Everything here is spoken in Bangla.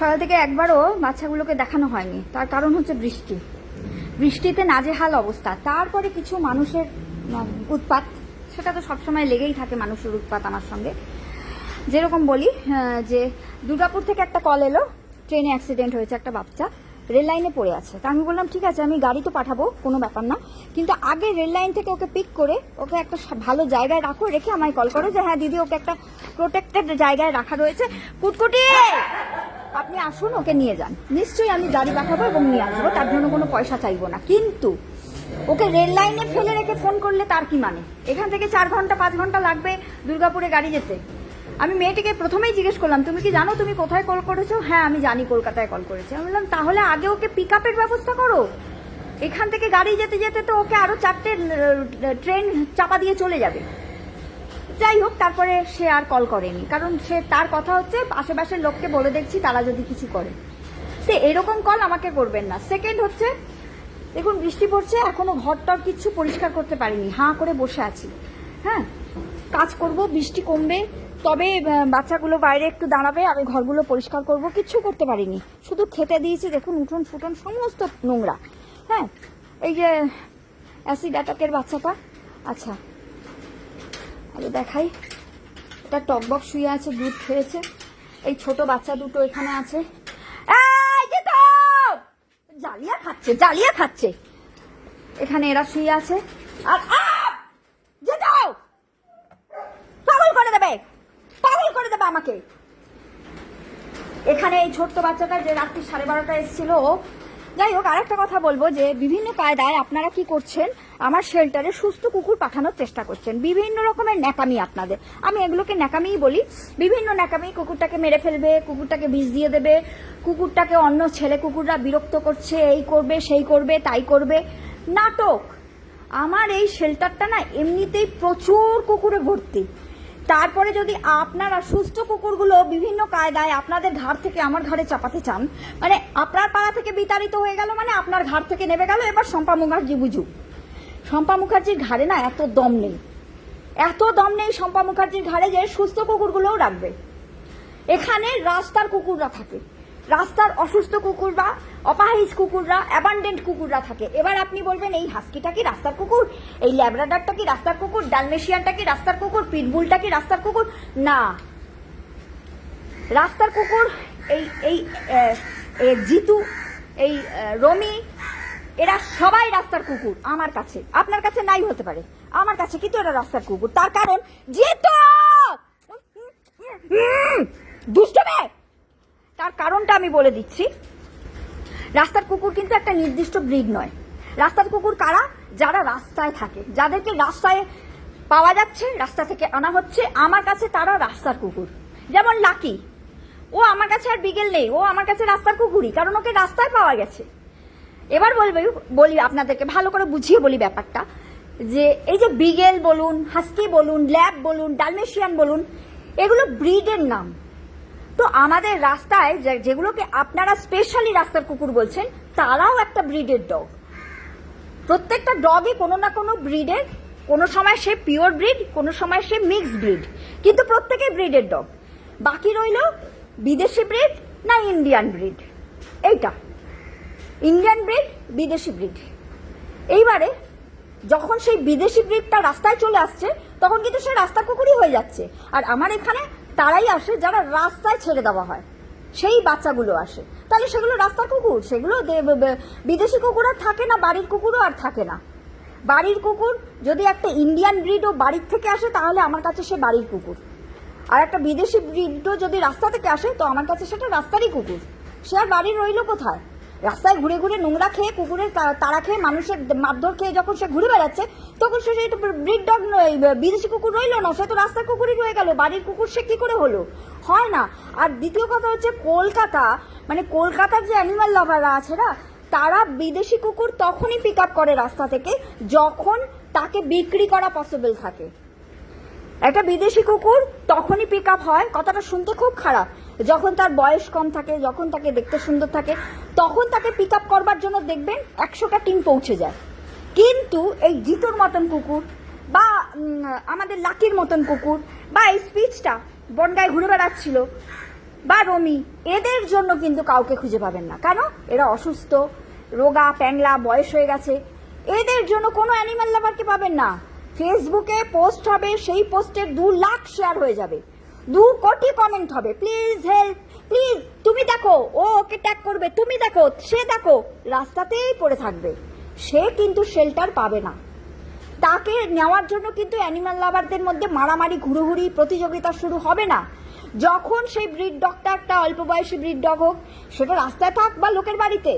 সকাল থেকে একবারও বাচ্চাগুলোকে দেখানো হয়নি, তার কারণ হচ্ছে বৃষ্টি। বৃষ্টিতে নাজেহাল অবস্থা, তারপরে কিছু মানুষের উৎপাত, সেটা তো সবসময় লেগেই থাকে মানুষের উৎপাত আমার সঙ্গে। যেরকম বলি যে দুর্গাপুর থেকে একটা কল এলো, ট্রেনে অ্যাক্সিডেন্ট হয়েছে, একটা বাচ্চা রেল লাইনে পড়ে আছে। তা আমি বললাম ঠিক আছে, আমি গাড়ি তো পাঠাবো, কোনো ব্যাপার না, কিন্তু আগে রেল লাইন থেকে ওকে পিক করে ওকে একটা ভালো জায়গায় রাখো, রেখে আমায় কল করো যে হ্যাঁ দিদি ওকে একটা প্রোটেক্টেড জায়গায় রাখা রয়েছে, কুটকুটি আপনি আসুন ওকে নিয়ে যান। নিশ্চয়ই আমি গাড়ি পাঠাবো এবং নিয়ে আসবো, তার জন্য কোনো পয়সা চাইবো না। কিন্তু ওকে রেল লাইনে ফেলে রেখে ফোন করলে তার কি মানে? এখান থেকে 4 ঘন্টা 5 ঘন্টা লাগবে দুর্গাপুরে গাড়ি যেতে। আমি মেয়েটিকে প্রথমেই জিজ্ঞেস করলাম তুমি কি জানো তুমি কোথায় কল করেছো? হ্যাঁ আমি জানি, কলকাতায় কল করেছি। আমি বললাম তাহলে আগে ওকে পিক আপের ব্যবস্থা করো, এখান থেকে গাড়ি যেতে যেতে তো ওকে আরো 4টে ট্রেন চাপা দিয়ে চলে যাবে। যাই হোক, তারপরে সে আর কল করেনি, কারণ সে তার কথা হচ্ছে আশেপাশের লোককে বলে দেখছি তারা যদি কিছু করে। তো এরকম কল আমাকে করবেন না। সেকেন্ড হচ্ছে, দেখুন বৃষ্টি পড়ছে, এখনো ঘরটর কিচ্ছু পরিষ্কার করতে পারিনি, হাঁ করে বসে আছি। হ্যাঁ, কাজ করব, বৃষ্টি কমবে, তবে বাচ্চাগুলো বাইরে একটু দাঁড়াবে, আমি ঘরগুলো পরিষ্কার করব, কিচ্ছু করতে পারিনি। শুধু খেতে দিয়েছি, দেখুন উঠোন ফুটন সমস্ত নোংরা। হ্যাঁ, এই যে অ্যাসিড অ্যাটাকের বাচ্চাটা, আচ্ছা আগে দেখাই, এটা টকবক শুয়ে আছে, দুধ খেয়েছে। এই ছোট বাচ্চা দুটো এখানে আছে, জ্বালিয়া খাচ্ছে জ্বালিয়া খাচ্ছে, এখানে এরা শুয়ে আছে। আর যাও, পাগল করে দেবে, পাগল করে দেবে আমাকে। এখানে এই ছোট্ট বাচ্চাটা যে রাত্রি 12:30 এসেছিল। যাই হোক, আরেকটা কথা বলবো যে বিভিন্ন কায়দায় আপনারা কি করছেন, আমার শেল্টারে সুস্থ কুকুর পাঠানোর চেষ্টা করছেন, বিভিন্ন রকমের ন্যাকামি আপনাদের, আমি এগুলোকে ন্যাকামিই বলি। বিভিন্ন ন্যাকামি, কুকুরটাকে মেরে ফেলবে, কুকুরটাকে বিষ দিয়ে দেবে, কুকুরটাকে অন্য ছেলে কুকুররা বিরক্ত করছে, এই করবে সেই করবে তাই করবে, নাটক। আমার এই শেল্টারটা না এমনিতেই প্রচুর কুকুরে ভর্তি, তারপরে যদি আপনারা সুস্থ কুকুরগুলো বিভিন্ন কায়দায় আপনাদের ঘাড় থেকে আমার ঘাড়ে চাপাতে চান, মানে আপনার পাড়া থেকে বিতাড়িত হয়ে গেল, মানে আপনার ঘাড় থেকে নেমে গেল। এবার শম্পা মুখার্জি বুঝুক, শম্পা মুখার্জির ঘাড়ে না এত দম নেই, এত দম নেই শম্পা মুখার্জির ঘাড়ে যে সুস্থ কুকুরগুলোও রাখবে। এখানে রাস্তার কুকুররা থাকে, রাস্তার অসুস্থ কুকুররা, অপাহিজ কুকুররা, অ্যাবান্ডেন্ট কুকুররা থাকে। এবার আপনি বলবেন এই হাস্কিটা কি রাস্তার কুকুর, এই ল্যাব্রাডারটা কি রাস্তার কুকুর, ডালমেশিয়ানটা কি রাস্তার কুকুর, পিটবুলটা কি রাস্তার কুকুর? না, রাস্তার কুকুর এই এই জিতু, এই রমি, এরা সবাই রাস্তার কুকুর আমার কাছে। আপনার কাছে নাই হতে পারে, আমার কাছে কিন্তু এরা রাস্তার কুকুর। তার কারণ জিতু দুষ্ট মেয়ে, তার কারণটা আমি বলে দিচ্ছি। রাস্তার কুকুর কিন্তু একটা নির্দিষ্ট ব্রিড নয়। রাস্তার কুকুর কারা? যারা রাস্তায় থাকে, যাদেরকে রাস্তায় পাওয়া যাচ্ছে, রাস্তা থেকে আনা হচ্ছে আমার কাছে, তারা রাস্তার কুকুর। যেমন লাকি, ও আমার কাছে আর বিগেল নেই, ও আমার কাছে রাস্তার কুকুরই, কারণ ওকে রাস্তায় পাওয়া গেছে। এবার বলি আপনাদেরকে ভালো করে বুঝিয়ে বলি ব্যাপারটা, যে এই যে বিগেল বলুন, হাস্কি বলুন, ল্যাব বলুন, ডালমেশিয়ান বলুন, এগুলো ব্রিডের নাম। তো আমাদের রাস্তায় যেগুলোকে আপনারা স্পেশালি রাস্তার কুকুর বলছেন, তারাও একটা ব্রিডের ডগ। প্রত্যেকটা ডগই কোনো না কোনো ব্রিডের, কোনো সময় সে পিওর ব্রিড, কোনো সময় সে মিক্সড ব্রিড, কিন্তু প্রত্যেকেই ব্রিডের ডগ। বাকি রইল বিদেশি ব্রিড না ইন্ডিয়ান ব্রিড। এইটা ইন্ডিয়ান ব্রিড, বিদেশি ব্রিড। এইবারে যখন সেই বিদেশি ব্রিডটা রাস্তায় চলে আসছে, তখন কিন্তু সে রাস্তার কুকুরই হয়ে যাচ্ছে। আর আমার এখানে তারাই আসে যারা রাস্তায় ছেড়ে দেওয়া হয়, সেই বাচ্চাগুলো আসে। তাহলে সেগুলো রাস্তার কুকুর, সেগুলো বিদেশি কুকুর আর থাকে না, বাড়ির কুকুরও আর থাকে না। বাড়ির কুকুর যদি একটা ইন্ডিয়ান ব্রিডও বাড়ির থেকে আসে, তাহলে আমার কাছে সে বাড়ির কুকুর। আর একটা বিদেশি ব্রিডও যদি রাস্তা থেকে আসে, তো আমার কাছে সেটা রাস্তারই কুকুর। সে আর বাড়ির রইল কোথায়? রাস্তায় ঘুরে ঘুরে নোংরা খেয়ে, কুকুরের তাড়া খেয়ে, মানুষের মারধর খেয়ে যখন সে ঘুরে বেড়াচ্ছে, তখন সে ব্রিড ডগ নয়, বিদেশি কুকুর রইল না, সে তো রাস্তার কুকুরই রয়ে গেল। বাড়ির কুকুর সে কি করে হলো? হয় না। আর দ্বিতীয় কথা হচ্ছে, কলকাতা, মানে কলকাতার যে অ্যানিমাল লাভাররা আছে না, তারা বিদেশি কুকুর তখনই পিক আপ করে রাস্তা থেকে, যখন তাকে বিক্রি করা পসিবল থাকে। একটা বিদেশি কুকুর তখনই পিক আপ হয়, কথাটা শুনতে খুব খারাপ, যখন তার বয়স কম থাকে, যখন তাকে দেখতে সুন্দর থাকে, তখন তাকে পিক আপ করবার জন্য দেখবেন 100টা টিম পৌঁছে যায়। কিন্তু এই জিতুর মতন কুকুর, বা আমাদের লাকির মতন কুকুর, বা এই স্পিচটা বনগায় ঘুরে বেড়াচ্ছিল, বা রমি, এদের জন্য কিন্তু কাউকে খুঁজে পাবেন না। কেন? এরা অসুস্থ, রোগা, প্যাংলা, বয়স হয়ে গেছে। এদের জন্য কোনো অ্যানিমাল লাভারকে পাবেন না। ফেসবুকে পোস্ট হবে, সেই পোস্টের 2 লাখ শেয়ার হয়ে যাবে, 2 কোটি কমেন্ট হবে, প্লিজ হেল্প, প্লিজ তুমি দেখো, ও ওকে ট্যাগ করবে, তুমি দেখো, সে দেখো, রাস্তাতেই পড়ে থাকবে। সে কিন্তু শেল্টার পাবে না। তাকে নেওয়ার জন্য কিন্তু অ্যানিমাল লাভারদের মধ্যে মারামারি, ঘুরোঘুরি, প্রতিযোগিতা শুরু হবে না। যখন সেই ব্রিড ডগটা একটা অল্প বয়সী ব্রিড ডগ হোক, সেটা রাস্তায় থাক বা লোকের বাড়িতে,